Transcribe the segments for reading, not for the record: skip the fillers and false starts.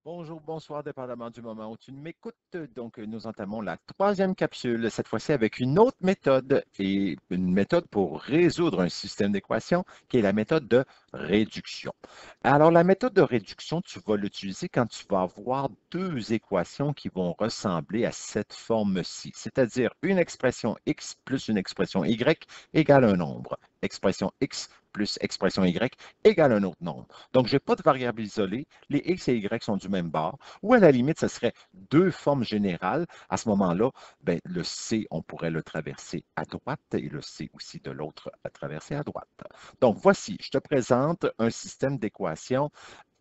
Bonjour, bonsoir, dépendamment du moment où tu m'écoutes. Donc, nous entamons la troisième capsule, cette fois-ci avec une autre méthode et une méthode pour résoudre un système d'équations qui est la méthode de réduction. Alors, la méthode de réduction, tu vas l'utiliser quand tu vas avoir deux équations qui vont ressembler à cette forme-ci, c'est-à-dire une expression x plus une expression y égale un nombre. Expression x plus expression y égale un autre nombre. Donc, je n'ai pas de variable isolée. Les x et y sont du même bord, ou à la limite, ce serait deux formes générales. À ce moment-là, ben, le c, on pourrait le traverser à droite et le c aussi de l'autre à traverser à droite. Donc, voici, je te présente un système d'équations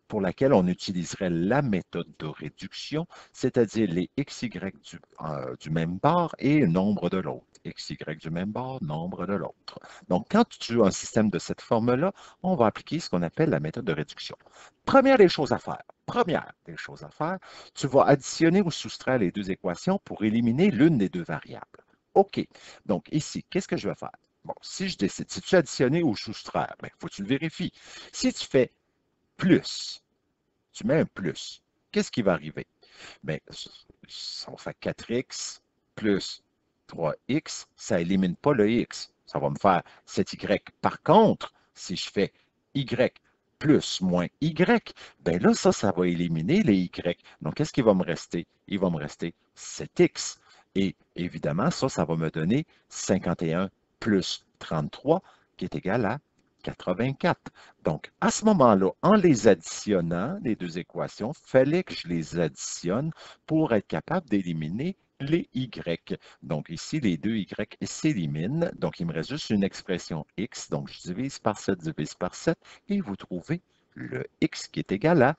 pour laquelle on utiliserait la méthode de réduction, c'est-à-dire les xy du même bord et nombre de l'autre. Xy du même bord, nombre de l'autre. Donc, quand tu as un système de cette forme-là, on va appliquer ce qu'on appelle la méthode de réduction. Première des choses à faire, tu vas additionner ou soustraire les deux équations pour éliminer l'une des deux variables. OK. Donc, ici, qu'est-ce que je vais faire? Bon, si je décide, si tu additionner ou soustraire, il faut que tu le vérifies. Si tu fais plus, tu mets un plus, qu'est-ce qui va arriver? Bien, ça va faire 4x plus 3x, ça n'élimine pas le x. Ça va me faire 7y. Par contre, si je fais y plus moins y, bien là, ça va éliminer les y. Donc, qu'est-ce qui va me rester? Il va me rester 7x. Et évidemment, ça va me donner 51 plus 33, qui est égal à 84. Donc, à ce moment-là, en les additionnant, les deux équations, il fallait que je les additionne pour être capable d'éliminer les y. Donc, ici, les deux y s'éliminent. Donc, il me reste juste une expression x. Donc, je divise par 7, et vous trouvez le x qui est égal à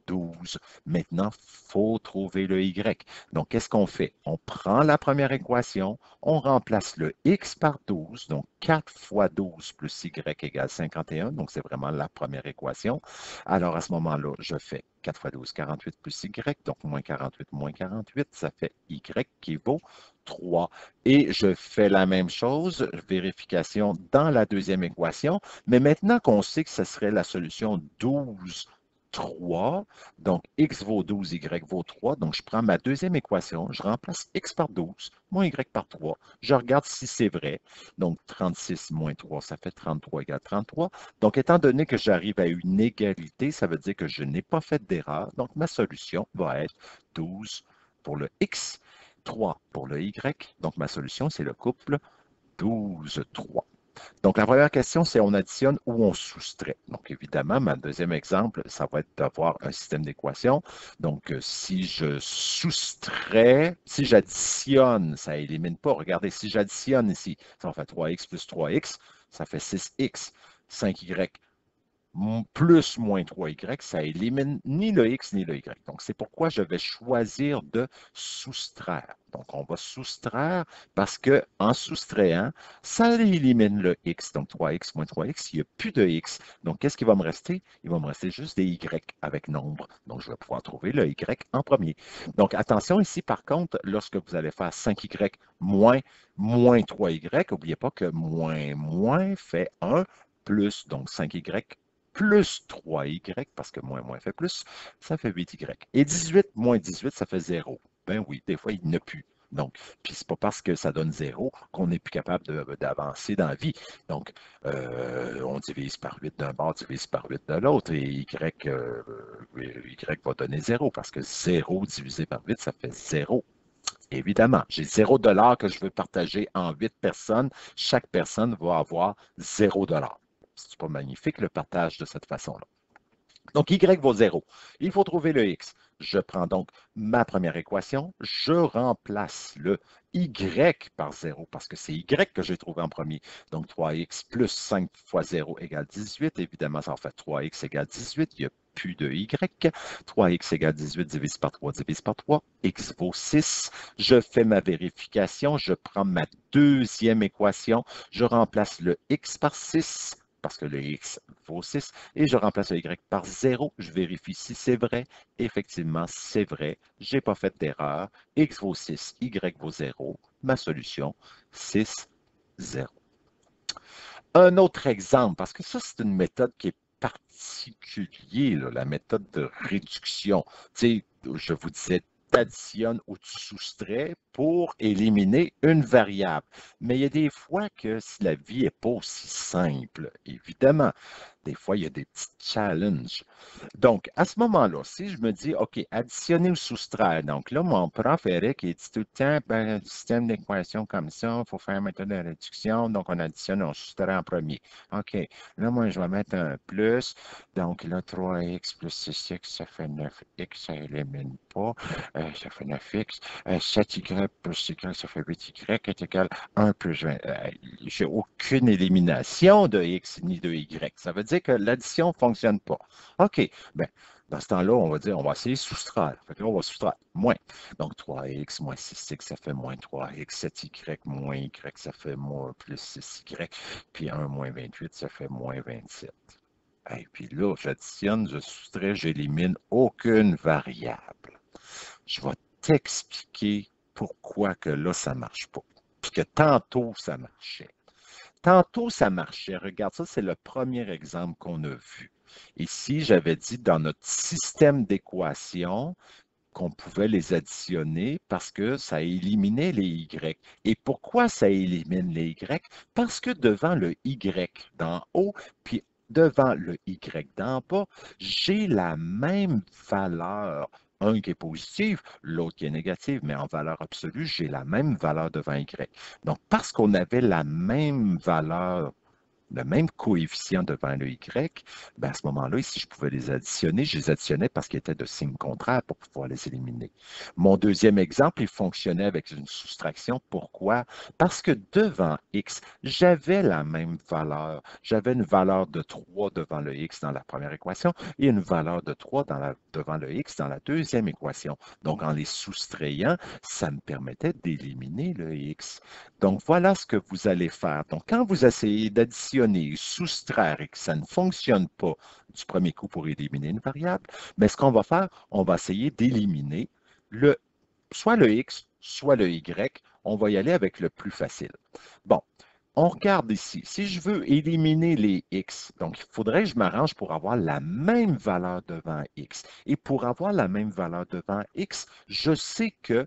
12. Maintenant, il faut trouver le y. Donc, qu'est-ce qu'on fait? On prend la première équation, on remplace le x par 12, donc 4 fois 12 plus y égale 51, donc c'est vraiment la première équation. Alors, à ce moment-là, je fais 4 fois 12, 48 plus y, donc moins 48, ça fait y qui vaut 3. Et je fais la même chose, vérification dans la deuxième équation, mais maintenant qu'on sait que ce serait la solution 12, 3, donc x vaut 12, y vaut 3. Donc, je prends ma deuxième équation, je remplace x par 12, moins y par 3. Je regarde si c'est vrai. Donc, 36 moins 3, ça fait 33 égale 33. Donc, étant donné que j'arrive à une égalité, ça veut dire que je n'ai pas fait d'erreur. Donc, ma solution va être 12 pour le x, 3 pour le y. Donc, ma solution, c'est le couple 12, 3. Donc, la première question, c'est on additionne ou on soustrait. Donc, évidemment, ma deuxième exemple, ça va être d'avoir un système d'équations. Donc, si je soustrais, si j'additionne, ça élimine pas. Regardez, si j'additionne ici, ça va faire 3x plus 3x, ça fait 6x. 5y plus moins 3y, ça élimine ni le x ni le y. Donc, c'est pourquoi je vais choisir de soustraire. Donc, on va soustraire parce qu'en soustrayant, ça élimine le x. Donc, 3x moins 3x, il n'y a plus de x. Donc, qu'est-ce qui va me rester? Il va me rester juste des y avec nombre. Donc, je vais pouvoir trouver le y en premier. Donc, attention ici, par contre, lorsque vous allez faire 5y moins 3y, n'oubliez pas que moins fait 1 plus, donc 5y plus 3y, parce que moins fait plus, ça fait 8y. Et 18 moins 18, ça fait 0. Ben oui, des fois, il n'y en a plus. Donc, puis c'est pas parce que ça donne 0 qu'on n'est plus capable d'avancer dans la vie. Donc, on divise par 8 d'un bord, divise par 8 de l'autre, et y va donner 0, parce que 0 divisé par 8, ça fait 0. Évidemment, j'ai 0 $ que je veux partager en 8 personnes. Chaque personne va avoir 0 $. C'est pas magnifique le partage de cette façon-là. Donc, y vaut 0. Il faut trouver le x. Je prends donc ma première équation, je remplace le y par 0 parce que c'est y que j'ai trouvé en premier. Donc, 3x plus 5 fois 0 égale 18. Évidemment, ça en fait 3x égale 18. Il n'y a plus de y. 3x égale 18 divise par 3 divise par 3. X vaut 6. Je fais ma vérification. Je prends ma deuxième équation. Je remplace le x par 6 parce que le x vaut 6, et je remplace le y par 0. Je vérifie si c'est vrai. Effectivement, c'est vrai. Je n'ai pas fait d'erreur. X vaut 6, y vaut 0. Ma solution, 6, 0. Un autre exemple, parce que ça, c'est une méthode qui est particulier, là, la méthode de réduction. Tu sais, je vous disais, tu additionnes ou tu soustrais pour éliminer une variable. Mais il y a des fois que si la vie n'est pas aussi simple, évidemment, des fois, il y a des petits challenges. Donc, à ce moment-là, si je me dis, OK, additionner ou soustraire, donc là, mon prof Eric, il dit tout le temps, ben, un système d'équation comme ça, il faut faire une méthode de réduction, donc on additionne, on soustrait en premier. OK, là, moi, je vais mettre un plus, donc là, 3x plus 6x, ça fait 9x, ça élimine pas, ça fait 9x, 7y plus y, ça fait 8y, est égal à 1 plus 20. J'ai aucune élimination de x ni de y. Ça veut dire que l'addition ne fonctionne pas. OK, bien, dans ce temps-là, on va dire, on va essayer de soustraire. Fait que là, on va soustraire moins. Donc, 3x moins 6x, ça fait moins 3x. 7y moins y, ça fait moins plus 6y. Puis 1 moins 28, ça fait moins 27. Et puis là, j'additionne, je soustrais, j'élimine aucune variable. Je vais t'expliquer pourquoi que là, ça ne marche pas. Puis que tantôt, ça marchait. Tantôt, ça marchait. Regarde, ça, c'est le premier exemple qu'on a vu. Ici, j'avais dit dans notre système d'équations qu'on pouvait les additionner parce que ça éliminait les Y. Et pourquoi ça élimine les Y? Parce que devant le Y d'en haut, puis devant le Y d'en bas, j'ai la même valeur. Un qui est positive, l'autre qui est négative, mais en valeur absolue, j'ai la même valeur devant Y. Donc, parce qu'on avait la même valeur, le même coefficient devant le Y, ben à ce moment-là, si je pouvais les additionner, je les additionnais parce qu'ils étaient de signe contraire pour pouvoir les éliminer. Mon deuxième exemple, il fonctionnait avec une soustraction. Pourquoi? Parce que devant X, j'avais la même valeur. J'avais une valeur de 3 devant le X dans la première équation et une valeur de 3 devant le X dans la deuxième équation. Donc, en les soustrayant, ça me permettait d'éliminer le X. Donc, voilà ce que vous allez faire. Donc, quand vous essayez d'additionner, soustraire et que ça ne fonctionne pas du premier coup pour éliminer une variable, mais ce qu'on va faire, on va essayer d'éliminer soit le X, soit le Y. On va y aller avec le plus facile. Bon, on regarde ici. Si je veux éliminer les X, donc il faudrait que je m'arrange pour avoir la même valeur devant X. Et pour avoir la même valeur devant X, je sais que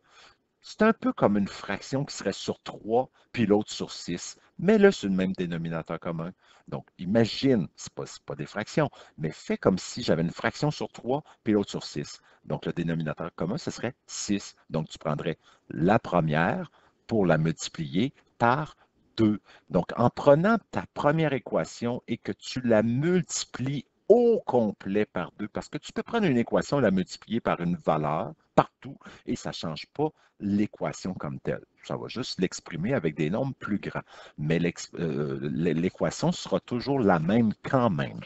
c'est un peu comme une fraction qui serait sur 3, puis l'autre sur 6. Mais là, c'est le même dénominateur commun. Donc, imagine, ce n'est pas des fractions, mais fais comme si j'avais une fraction sur 3, puis l'autre sur 6. Donc, le dénominateur commun, ce serait 6. Donc, tu prendrais la première pour la multiplier par 2. Donc, en prenant ta première équation et que tu la multiplies au complet par 2, parce que tu peux prendre une équation et la multiplier par une valeur partout et ça ne change pas l'équation comme telle. Ça va juste l'exprimer avec des nombres plus grands. Mais l'équation sera toujours la même quand même.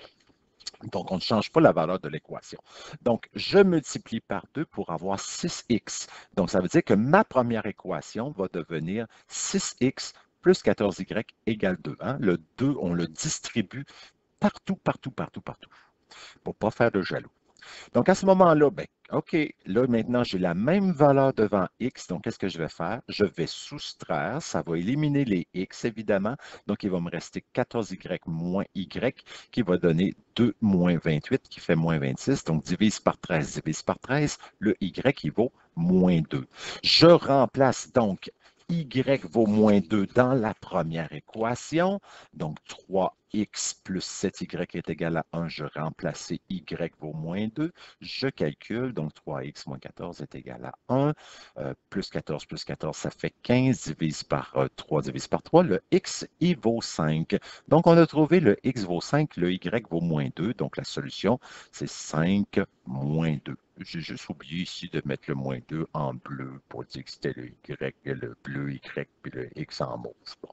Donc, on ne change pas la valeur de l'équation. Donc, je multiplie par 2 pour avoir 6x. Donc, ça veut dire que ma première équation va devenir 6x plus 14y égale 2. Hein? Le 2, on le distribue partout, partout, partout, partout, pour ne pas faire de jaloux. Donc, à ce moment-là, ben, OK, là, maintenant, j'ai la même valeur devant X. Donc, qu'est-ce que je vais faire? Je vais soustraire. Ça va éliminer les X, évidemment. Donc, il va me rester 14Y moins Y qui va donner 2 moins 28 qui fait moins 26. Donc, divise par 13. Divise par 13, le Y, il vaut moins 2. Je remplace donc Y vaut moins 2 dans la première équation. Donc, 3x plus 7y est égal à 1. Je remplace y vaut moins 2. Je calcule, donc 3x moins 14 est égal à 1. Plus 14 plus 14, ça fait 15. Divise par 3, divise par 3. Le x, il vaut 5. Donc, on a trouvé le x vaut 5, le y vaut moins 2. Donc, la solution, c'est 5 moins 2. J'ai juste oublié ici de mettre le moins 2 en bleu pour dire que c'était le Y, le bleu Y, puis le X en mauve. Bon,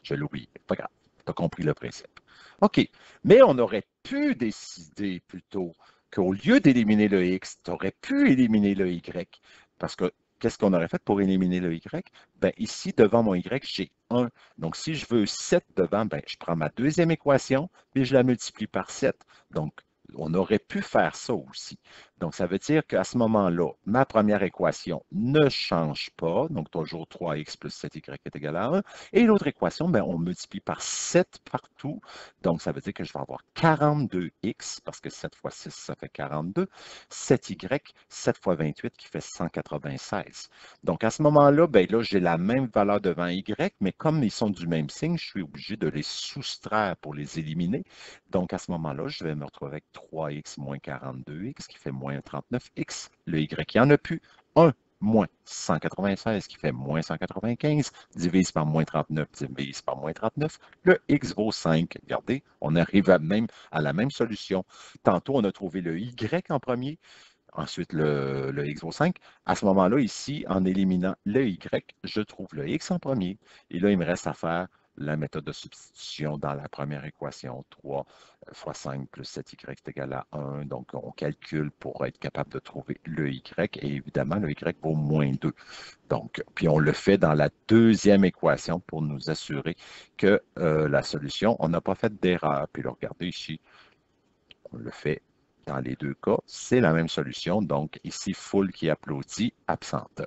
je l'ai oublié. Pas grave. Tu as compris le principe. OK. Mais on aurait pu décider plutôt qu'au lieu d'éliminer le X, tu aurais pu éliminer le Y. Parce que qu'est-ce qu'on aurait fait pour éliminer le Y? Ben, ici, devant mon Y, j'ai 1. Donc, si je veux 7 devant, ben, je prends ma deuxième équation, puis je la multiplie par 7. Donc, On aurait pu faire ça aussi. Donc, ça veut dire qu'à ce moment-là, ma première équation ne change pas. Donc, toujours 3x plus 7y est égal à 1. Et l'autre équation, bien, on multiplie par 7 partout. Donc, ça veut dire que je vais avoir 42x, parce que 7 fois 6, ça fait 42. 7y, 7 fois 28, qui fait 196. Donc, à ce moment-là, bien là, j'ai la même valeur devant y, mais comme ils sont du même signe, je suis obligé de les soustraire pour les éliminer. Donc, à ce moment-là, je vais me retrouver avec 3x moins 42x qui fait moins 39x. Le y, il n'y en a plus. 1 moins 196 qui fait moins 195, divise par moins 39, divise par moins 39. Le x vaut 5. Regardez, on arrive à la même solution. Tantôt, on a trouvé le y en premier, ensuite le x vaut 5. À ce moment-là, ici, en éliminant le y, je trouve le x en premier. Et là, il me reste à faire la méthode de substitution dans la première équation. 3 fois 5 plus 7y est égal à 1. Donc, on calcule pour être capable de trouver le y. Et évidemment, le y vaut moins 2. Donc, puis on le fait dans la deuxième équation pour nous assurer que la solution, on n'a pas fait d'erreur. Puis là, regardez ici, on le fait dans les deux cas, c'est la même solution. Donc, ici, foule qui applaudit, absente.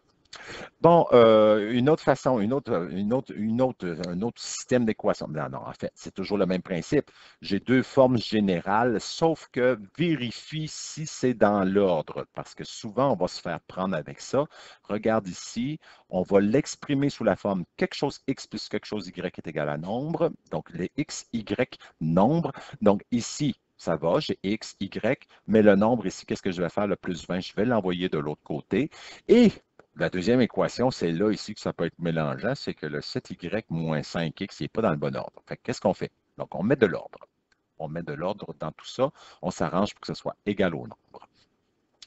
Bon, une autre façon, un autre système d'équation. Non, non, en fait, c'est toujours le même principe. J'ai deux formes générales, sauf que vérifie si c'est dans l'ordre, parce que souvent, on va se faire prendre avec ça. Regarde ici, on va l'exprimer sous la forme quelque chose x plus quelque chose y est égal à nombre. Donc, les x, y, nombre. Donc, ici, ça va, j'ai x, y, mais le nombre ici, qu'est-ce que je vais faire? Le plus 20, je vais l'envoyer de l'autre côté. Et la deuxième équation, c'est là ici que ça peut être mélangeant, c'est que le 7y moins 5x n'est pas dans le bon ordre. Fait qu'est-ce qu'on fait? Donc, on met de l'ordre. On met de l'ordre dans tout ça. On s'arrange pour que ce soit égal au nombre.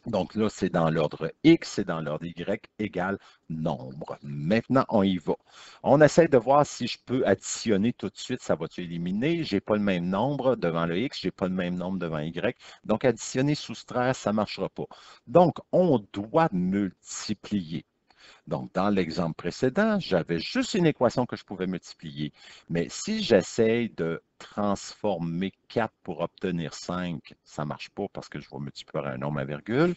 Donc là, c'est dans l'ordre X, c'est dans l'ordre Y égale nombre. Maintenant, on y va. On essaie de voir si je peux additionner tout de suite, ça va-tu éliminer? Je n'ai pas le même nombre devant le X, je n'ai pas le même nombre devant Y. Donc, additionner, soustraire, ça ne marchera pas. Donc, on doit multiplier. Donc, dans l'exemple précédent, j'avais juste une équation que je pouvais multiplier. Mais si j'essaye de transformer 4 pour obtenir 5, ça ne marche pas parce que je vais multiplier par un nombre à virgule,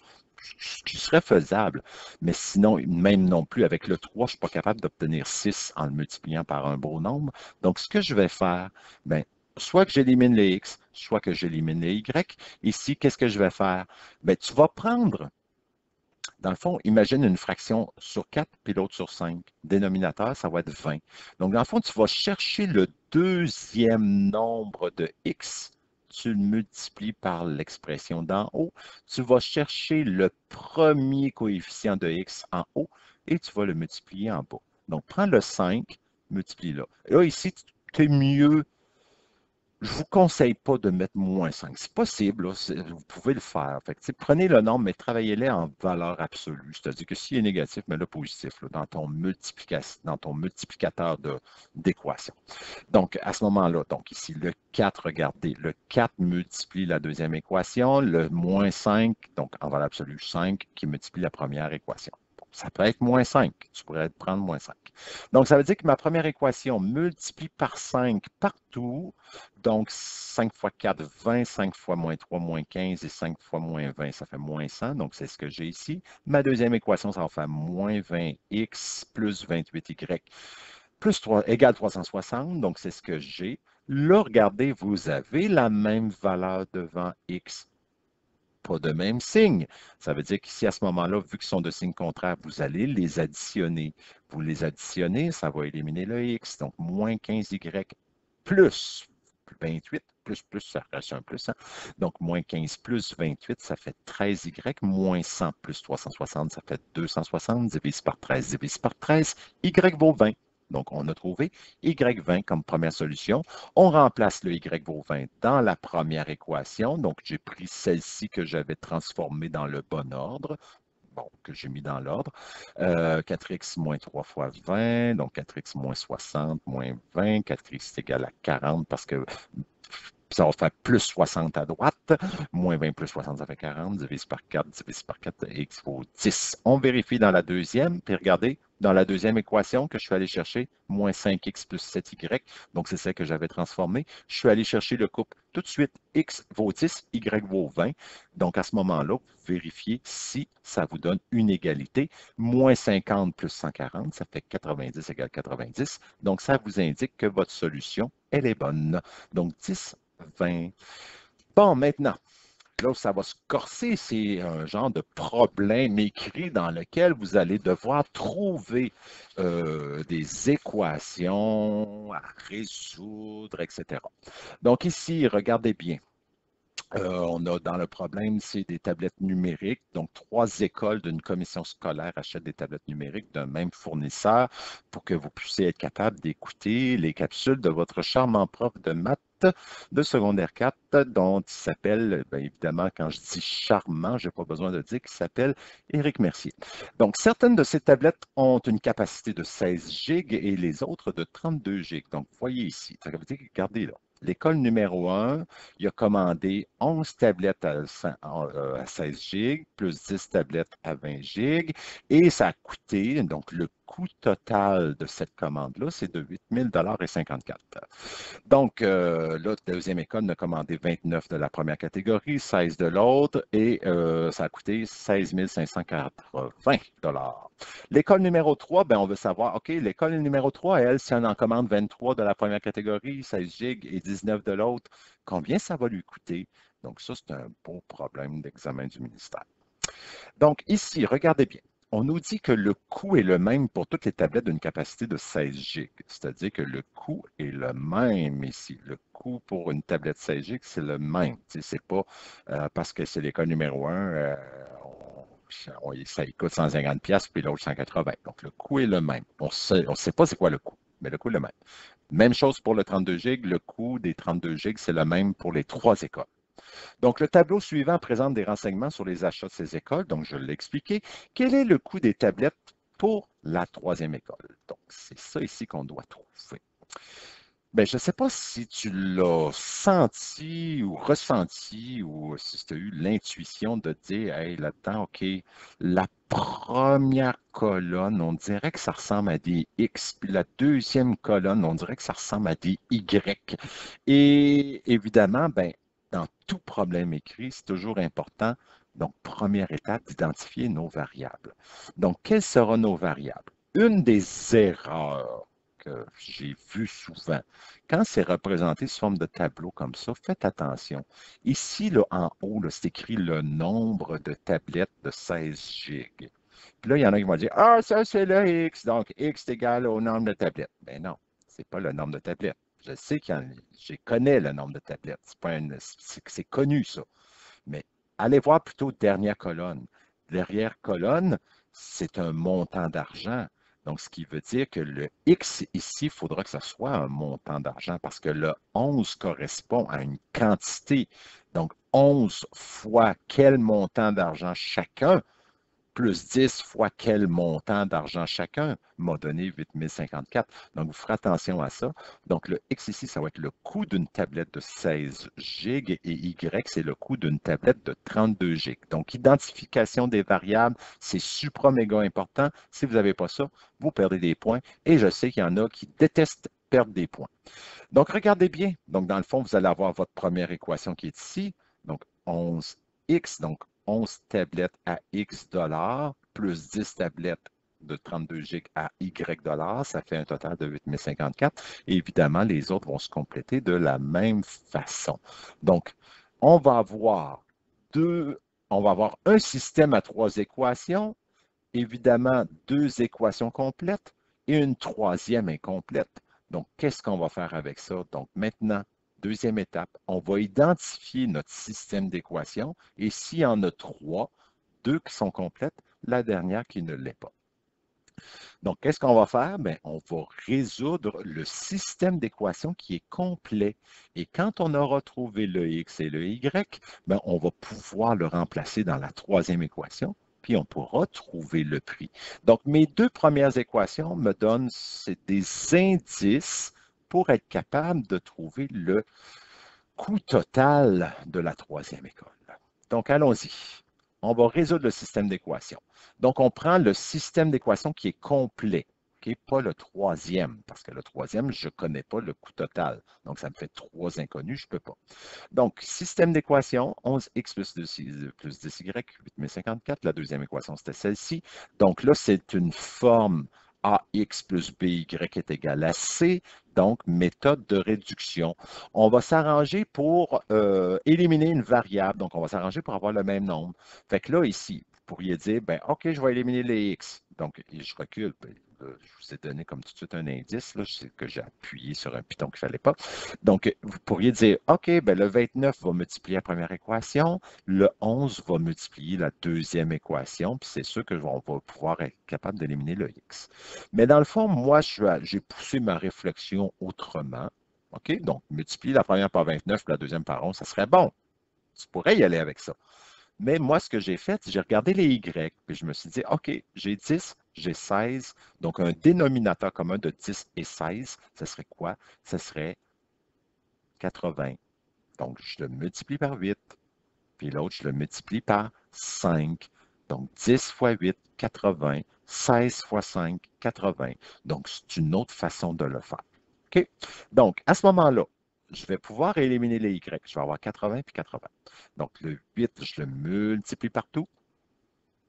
ce qui serait faisable. Mais sinon, même non plus, avec le 3, je ne suis pas capable d'obtenir 6 en le multipliant par un beau nombre. Donc, ce que je vais faire, bien, soit que j'élimine les x, soit que j'élimine les y. Ici, qu'est-ce que je vais faire? Bien, tu vas prendre dans le fond, imagine une fraction sur 4 puis l'autre sur 5. Dénominateur, ça va être 20. Donc, dans le fond, tu vas chercher le deuxième nombre de x, tu le multiplies par l'expression d'en haut, tu vas chercher le premier coefficient de x en haut et tu vas le multiplier en bas. Donc, prends le 5, multiplie-le. Là, ici, tu es mieux. Je ne vous conseille pas de mettre moins 5. C'est possible, là, vous pouvez le faire. Fait que, prenez le nombre, mais travaillez-les en valeur absolue. C'est-à-dire que s'il est négatif, mets-le positif là, dans ton multiplicateur d'équation. Donc, à ce moment-là, donc ici, le 4, regardez, le 4 multiplie la deuxième équation, le moins 5, donc en valeur absolue 5, qui multiplie la première équation. Ça peut être moins 5. Tu pourrais prendre moins 5. Donc, ça veut dire que ma première équation multiplie par 5 partout. Donc, 5 fois 4, 20, 5 fois moins 3, moins 15 et 5 fois moins 20, ça fait moins 100. Donc, c'est ce que j'ai ici. Ma deuxième équation, ça va faire moins 20x plus 28y plus 3 égale 360. Donc, c'est ce que j'ai. Là, regardez, vous avez la même valeur devant x, pas de même signe. Ça veut dire qu'ici, à ce moment-là, vu qu'ils sont de signes contraires, vous allez les additionner. Vous les additionnez, ça va éliminer le x. Donc, moins 15y plus 28, plus, ça reste un plus. Hein? Donc, moins 15 plus 28, ça fait 13y. Moins 100 plus 360, ça fait 260. Divise par 13, divise par 13. Y vaut 20. Donc, on a trouvé Y20 comme première solution. On remplace le Y vaut 20 dans la première équation. Donc, j'ai pris celle-ci que j'avais transformée dans le bon ordre. Bon, que j'ai mis dans l'ordre. 4x moins 3 fois 20, donc 4x moins 60 moins 20. 4x est égal à 40 parce que Puis ça va faire plus 60 à droite, moins 20 plus 60, ça fait 40, divise par 4, divise par 4, x vaut 10. On vérifie dans la deuxième, puis regardez, dans la deuxième équation que je suis allé chercher, moins 5x plus 7y, donc c'est celle que j'avais transformée. Je suis allé chercher le couple tout de suite, x vaut 10, y vaut 20. Donc à ce moment-là, vous vérifiez si ça vous donne une égalité. Moins 50 plus 140, ça fait 90 égale 90. Donc ça vous indique que votre solution, elle est bonne. Donc 10, 20. Bon, maintenant, là où ça va se corser, c'est un genre de problème écrit dans lequel vous allez devoir trouver des équations à résoudre, etc. Donc ici, regardez bien. On a dans le problème, c'est des tablettes numériques. Donc, 3 écoles d'une commission scolaire achètent des tablettes numériques d'un même fournisseur pour que vous puissiez être capable d'écouter les capsules de votre charmant prof de maths de secondaire 4, dont il s'appelle, bien évidemment, quand je dis charmant, je n'ai pas besoin de dire qu'il s'appelle Éric Mercier. Donc, certaines de ces tablettes ont une capacité de 16 gigs et les autres de 32 gigs. Donc, voyez ici, ça veut dire que, regardez là, l'école numéro 1, il a commandé 11 tablettes à 16 gigs, plus 10 tablettes à 20 gigs, et ça a coûté, donc le coût total de cette commande-là, c'est de 8 054. Donc, là, la deuxième école a commandé 29 de la première catégorie, 16 de l'autre, et ça a coûté 16 580. L'école numéro 3, ben, on veut savoir, OK, l'école numéro 3, elle, si on en commande 23 de la première catégorie, 16 gigs et 19 de l'autre, combien ça va lui coûter? Donc, ça, c'est un beau problème d'examen du ministère. Donc, ici, regardez bien. On nous dit que le coût est le même pour toutes les tablettes d'une capacité de 16 gigs. C'est-à-dire que le coût est le même ici. Le coût pour une tablette 16 gigs, c'est le même. C'est pas parce que c'est l'école numéro 1, ça coûte 150$, puis l'autre 180$. Donc, le coût est le même. On ne sait pas c'est quoi le coût, mais le coût est le même. Même chose pour le 32 gigs. Le coût des 32 gigs, c'est le même pour les 3 écoles. Donc, le tableau suivant présente des renseignements sur les achats de ces écoles. Donc, je l'ai expliqué. Quel est le coût des tablettes pour la troisième école? Donc, c'est ça ici qu'on doit trouver. Bien, je ne sais pas si tu l'as senti ou ressenti ou si tu as eu l'intuition de dire, hey, là-dedans, OK, la première colonne, on dirait que ça ressemble à des X, puis la deuxième colonne, on dirait que ça ressemble à des Y. Et évidemment, ben, dans tout problème écrit, c'est toujours important, donc première étape, d'identifier nos variables. Donc, quelles seront nos variables? Une des erreurs que j'ai vues souvent, quand c'est représenté sous forme de tableau comme ça, faites attention. Ici, là, en haut, c'est écrit le nombre de tablettes de 16 gigs. Puis là, il y en a qui vont dire, ah, ça, c'est le X, donc X est égal au nombre de tablettes. Ben non, ce n'est pas le nombre de tablettes. Je sais je connais le nombre de tablettes. C'est connu, ça. Mais allez voir plutôt dernière colonne. Dernière colonne, c'est un montant d'argent. Donc, ce qui veut dire que le X ici, il faudra que ce soit un montant d'argent parce que le 11 correspond à une quantité. Donc, 11 fois quel montant d'argent chacun, plus 10 fois quel montant d'argent chacun m'a donné 8 054. Donc, vous ferez attention à ça. Donc, le X ici, ça va être le coût d'une tablette de 16 gigs et Y, c'est le coût d'une tablette de 32 gigs. Donc, identification des variables, c'est supra méga important. Si vous n'avez pas ça, vous perdez des points. Et je sais qu'il y en a qui détestent perdre des points. Donc, regardez bien. Donc, dans le fond, vous allez avoir votre première équation qui est ici. Donc, 11x, donc 11 tablettes à X dollars, plus 10 tablettes de 32 gigs à Y dollars, ça fait un total de 8 054. Et évidemment, les autres vont se compléter de la même façon. Donc, on va avoir un système à 3 équations, évidemment 2 équations complètes et une troisième incomplète. Donc, qu'est-ce qu'on va faire avec ça? Donc, maintenant, deuxième étape, on va identifier notre système d'équations et s'il y en a 3, 2 qui sont complètes, la dernière qui ne l'est pas. Donc, qu'est-ce qu'on va faire? Bien, on va résoudre le système d'équations qui est complet. Et quand on aura trouvé le X et le Y, bien, on va pouvoir le remplacer dans la troisième équation, puis on pourra trouver le prix. Donc, mes 2 premières équations me donnent des indices pour être capable de trouver coût total de la troisième école. Donc, allons-y. On va résoudre le système d'équations. Donc, on prend le système d'équations qui est complet, pas le troisième, parce que le troisième, je ne connais pas le coût total. Donc, ça me fait 3 inconnus, je ne peux pas. Donc, système d'équations, 11x plus 10y, 8054. La deuxième équation, c'était celle-ci. Donc là, c'est une forme ax plus by est égal à c. Donc, méthode de réduction. On va s'arranger pour éliminer une variable. Donc, on va s'arranger pour avoir le même nombre. Fait que là, ici, vous pourriez dire, ben, OK, je vais éliminer les x. Donc, je recule. Là, je vous ai donné comme tout de suite un indice. Là, je sais que j'ai appuyé sur un piton qu'il ne fallait pas. Donc, vous pourriez dire, OK, ben, le 29 va multiplier la première équation, le 11 va multiplier la deuxième équation, puis c'est sûr qu'on va pouvoir être capable d'éliminer le x. Mais dans le fond, moi, j'ai poussé ma réflexion autrement. OK? Donc, multiplier la première par 29, la deuxième par 11, ça serait bon. Tu pourrais y aller avec ça. Mais moi, ce que j'ai fait, j'ai regardé les Y, puis je me suis dit, OK, j'ai 10, j'ai 16, donc un dénominateur commun de 10 et 16, ce serait quoi? Ce serait 80. Donc, je le multiplie par 8, puis l'autre, je le multiplie par 5. Donc, 10 fois 8, 80. 16 fois 5, 80. Donc, c'est une autre façon de le faire. OK? Donc, à ce moment-là, je vais pouvoir éliminer les Y. Je vais avoir 80 puis 80. Donc, le 8, je le multiplie partout.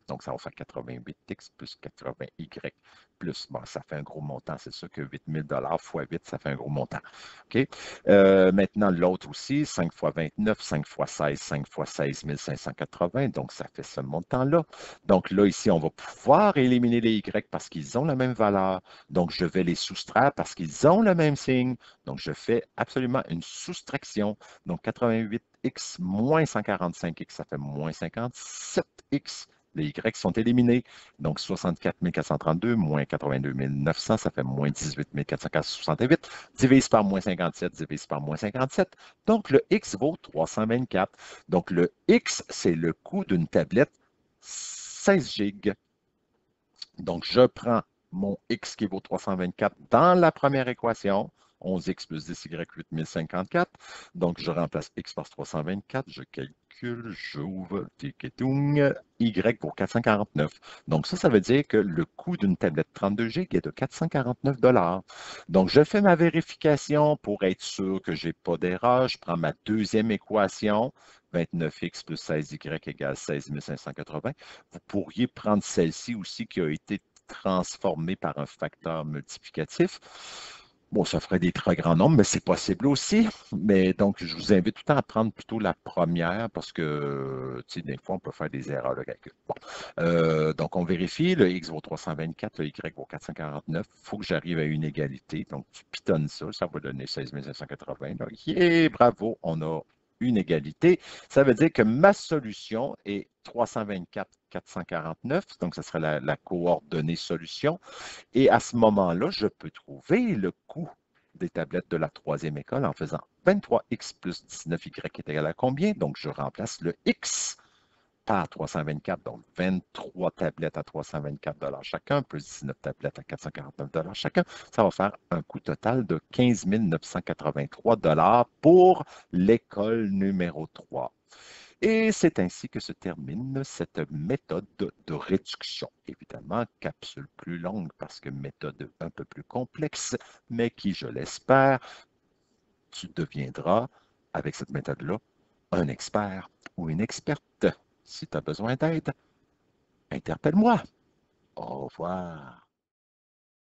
Donc, ça va faire 88x plus 80y plus, bon, ça fait un gros montant. C'est sûr que 8 000 fois 8, ça fait un gros montant. OK? Maintenant, l'autre aussi, 5 fois 29, 5 fois 16, 5 fois 16 580. Donc, ça fait ce montant-là. Donc, là, ici, on va pouvoir éliminer les y parce qu'ils ont la même valeur. Donc, je vais les soustraire parce qu'ils ont le même signe. Donc, je fais absolument une soustraction. Donc, 88x moins 145x, ça fait moins 57x. Les Y sont éliminés. Donc, 64 432 moins 82 900, ça fait moins 18 468. Divise par moins 57, divise par moins 57. Donc, le X vaut 324. Donc, le X, c'est le coût d'une tablette 16 GB. Donc, je prends mon X qui vaut 324 dans la première équation. 11x plus 10y, 8054. Donc, je remplace x par 324. Je calcule, j'ouvre, ticketung, y pour 449. Donc, ça veut dire que le coût d'une tablette 32 GB est de 449 $. Donc, je fais ma vérification pour être sûr que je n'ai pas d'erreur. Je prends ma deuxième équation. 29x plus 16y égale 16 580. Vous pourriez prendre celle-ci aussi qui a été transformée par un facteur multiplicatif. Bon, ça ferait des très grands nombres, mais c'est possible aussi. Mais donc, je vous invite tout le temps à prendre plutôt la première parce que, tu sais, des fois, on peut faire des erreurs de calcul. Bon. Donc, on vérifie. Le X vaut 324, le Y vaut 449. Il faut que j'arrive à une égalité. Donc, tu pitonnes ça, ça va donner 16 580. Donc, yeah, bravo, on a une égalité. Ça veut dire que ma solution est 324, 449. Donc, ce serait la coordonnée solution. Et à ce moment-là, je peux trouver le coût des tablettes de la troisième école en faisant 23x plus 19y est égal à combien? Donc, je remplace le x par 324, donc 23 tablettes à 324 chacun, plus 19 tablettes à 449 chacun. Ça va faire un coût total de 15 983 pour l'école numéro 3. Et c'est ainsi que se termine cette méthode de réduction. Évidemment, capsule plus longue parce que méthode un peu plus complexe, mais qui, je l'espère, tu deviendras, avec cette méthode-là, un expert ou une experte. Si tu as besoin d'aide, interpelle-moi. Au revoir.